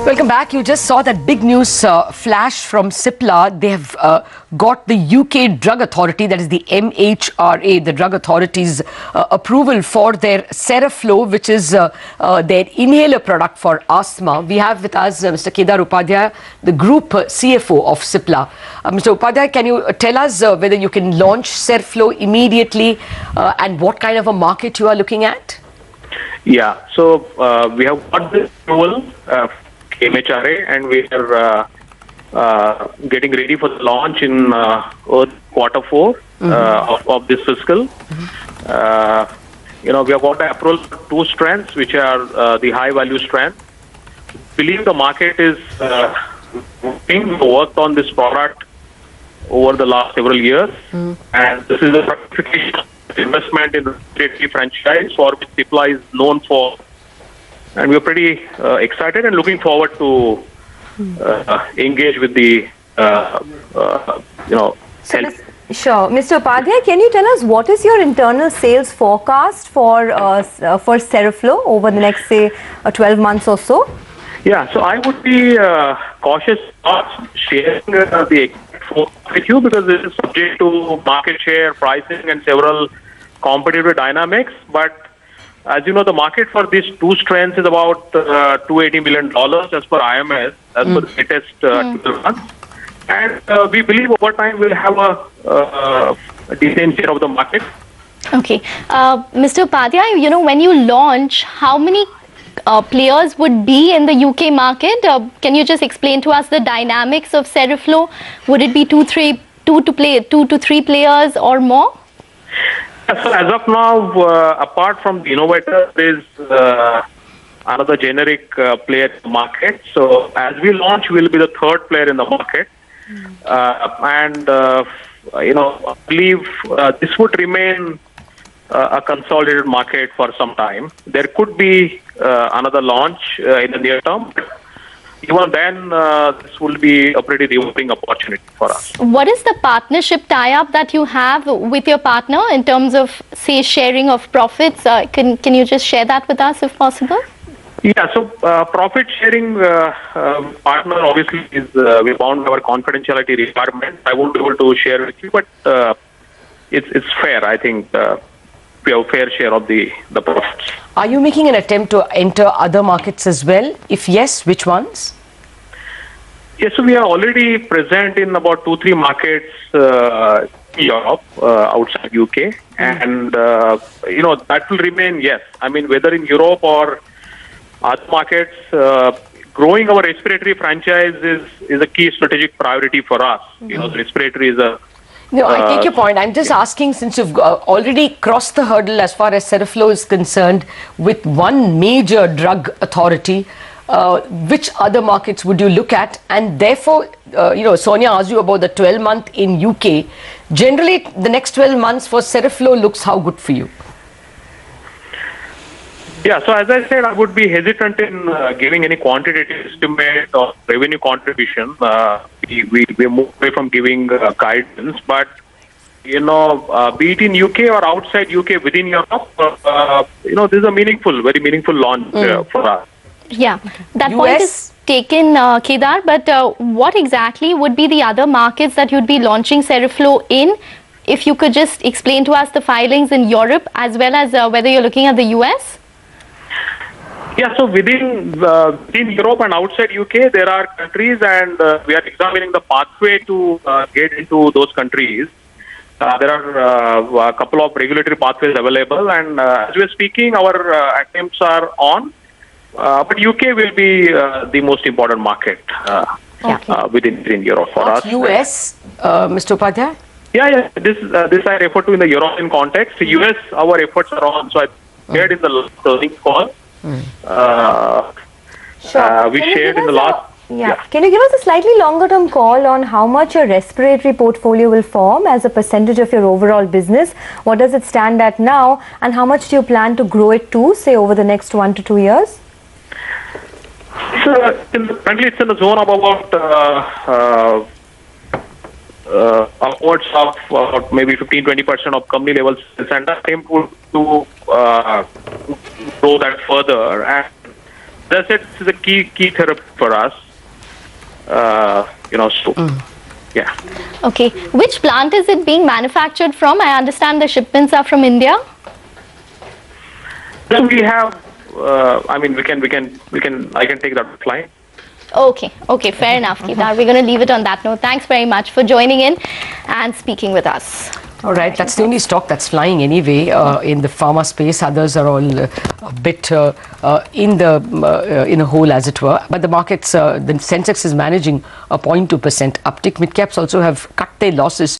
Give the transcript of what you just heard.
Welcome back. You just saw that big news flash from Cipla. They have got the UK Drug Authority, that is the MHRA, the Drug Authority's approval for their Seraflow, which is their inhaler product for asthma. We have with us Mr. Kedar Upadhye, the Group CFO of Cipla. Mr. Upadhye, can you tell us whether you can launch Seraflow immediately and what kind of a market you are looking at? Yeah, so we have got this approval MHRA, and we are getting ready for the launch in quarter 4 of this fiscal. We have got the approval for 2 strengths, which are the high-value strength. We believe the market is being worked on this product over the last several years, and this is a investment in the respiratory franchise for which Cipla is known for. And we're pretty excited and looking forward to engage with the, health. Sure. Mr. Upadhye, can you tell us what is your internal sales forecast for Seraflow over the next, say, 12 months or so? Yeah, so I would be cautious not sharing the exact forecast with you because this is subject to market share, pricing, and several competitive dynamics. But as you know, the market for these 2 strengths is about $280 million as per IMS, as per the latest 12 months. And we believe over time we'll have a decent share of the market. Okay. Mr. Upadhye, when you launch, how many players would be in the UK market? Can you just explain to us the dynamics of Seraflow? Would it be 2 to 3 players or more? So as of now, apart from the innovator, there is another generic player in the market. So as we launch, we'll be the 3rd player in the market. I believe this would remain a consolidated market for some time. There could be another launch in the near term. Even then, this will be a pretty rewarding opportunity for us. What is the partnership tie-up that you have with your partner in terms of, say, sharing of profits? Can you just share that with us if possible? Yeah, so profit sharing partner obviously is we bound our confidentiality requirement. I won't be able to share with you, but it's fair. I think we have a fair share of the profits. Are you making an attempt to enter other markets as well? If yes, which ones? Yes, so we are already present in about 2-3 markets in Europe, outside UK, and that will remain. Yes, I mean whether in Europe or other markets, growing our respiratory franchise is a key strategic priority for us. The respiratory is a No, I take your point. I'm just asking, since you've already crossed the hurdle as far as Seraflow is concerned with one major drug authority, which other markets would you look at? And therefore, Sonia asked you about the 12-month in UK. Generally, the next 12 months for Seraflow looks how good for you? Yeah, so as I said, I would be hesitant in giving any quantitative estimate or revenue contribution. We move away from giving guidance, but be it in UK or outside UK, within Europe, this is a very meaningful launch for us. Yeah, that point is taken, Kedar, but what exactly would be the other markets that you'd be launching Seraflow in? If you could just explain to us the filings in Europe as well as whether you're looking at the US? Yeah, so within Europe and outside UK, there are countries, and we are examining the pathway to get into those countries. There are a couple of regulatory pathways available, and as we're speaking, our attempts are on. But UK will be the most important market within Europe for us. US, Mr. Upadhye? Yeah. This I refer to in the European context. US, our efforts are on. So I shared in the earnings call. We shared in the last. Yeah. Can you give us a slightly longer term call on how much your respiratory portfolio will form as a percentage of your overall business? What does it stand at now, and how much do you plan to grow it to, say, over the next 1 to 2 years? So currently it's in the zone of about upwards of maybe 15-20% of company level sales, and I aim to grow that further. And That's it. This is a key therapy for us. Yeah. Okay. Which plant is it being manufactured from? I understand the shipments are from India. Then we have. I can take that offline. Okay, fair enough, Kedar. We're going to leave it on that note. Thanks very much for joining in and speaking with us. All right, that's the only stock that's flying anyway in the pharma space. Others are all a bit in a hole, as it were. But the markets, the Sensex is managing a 0.2% uptick. Mid caps also have cut their losses.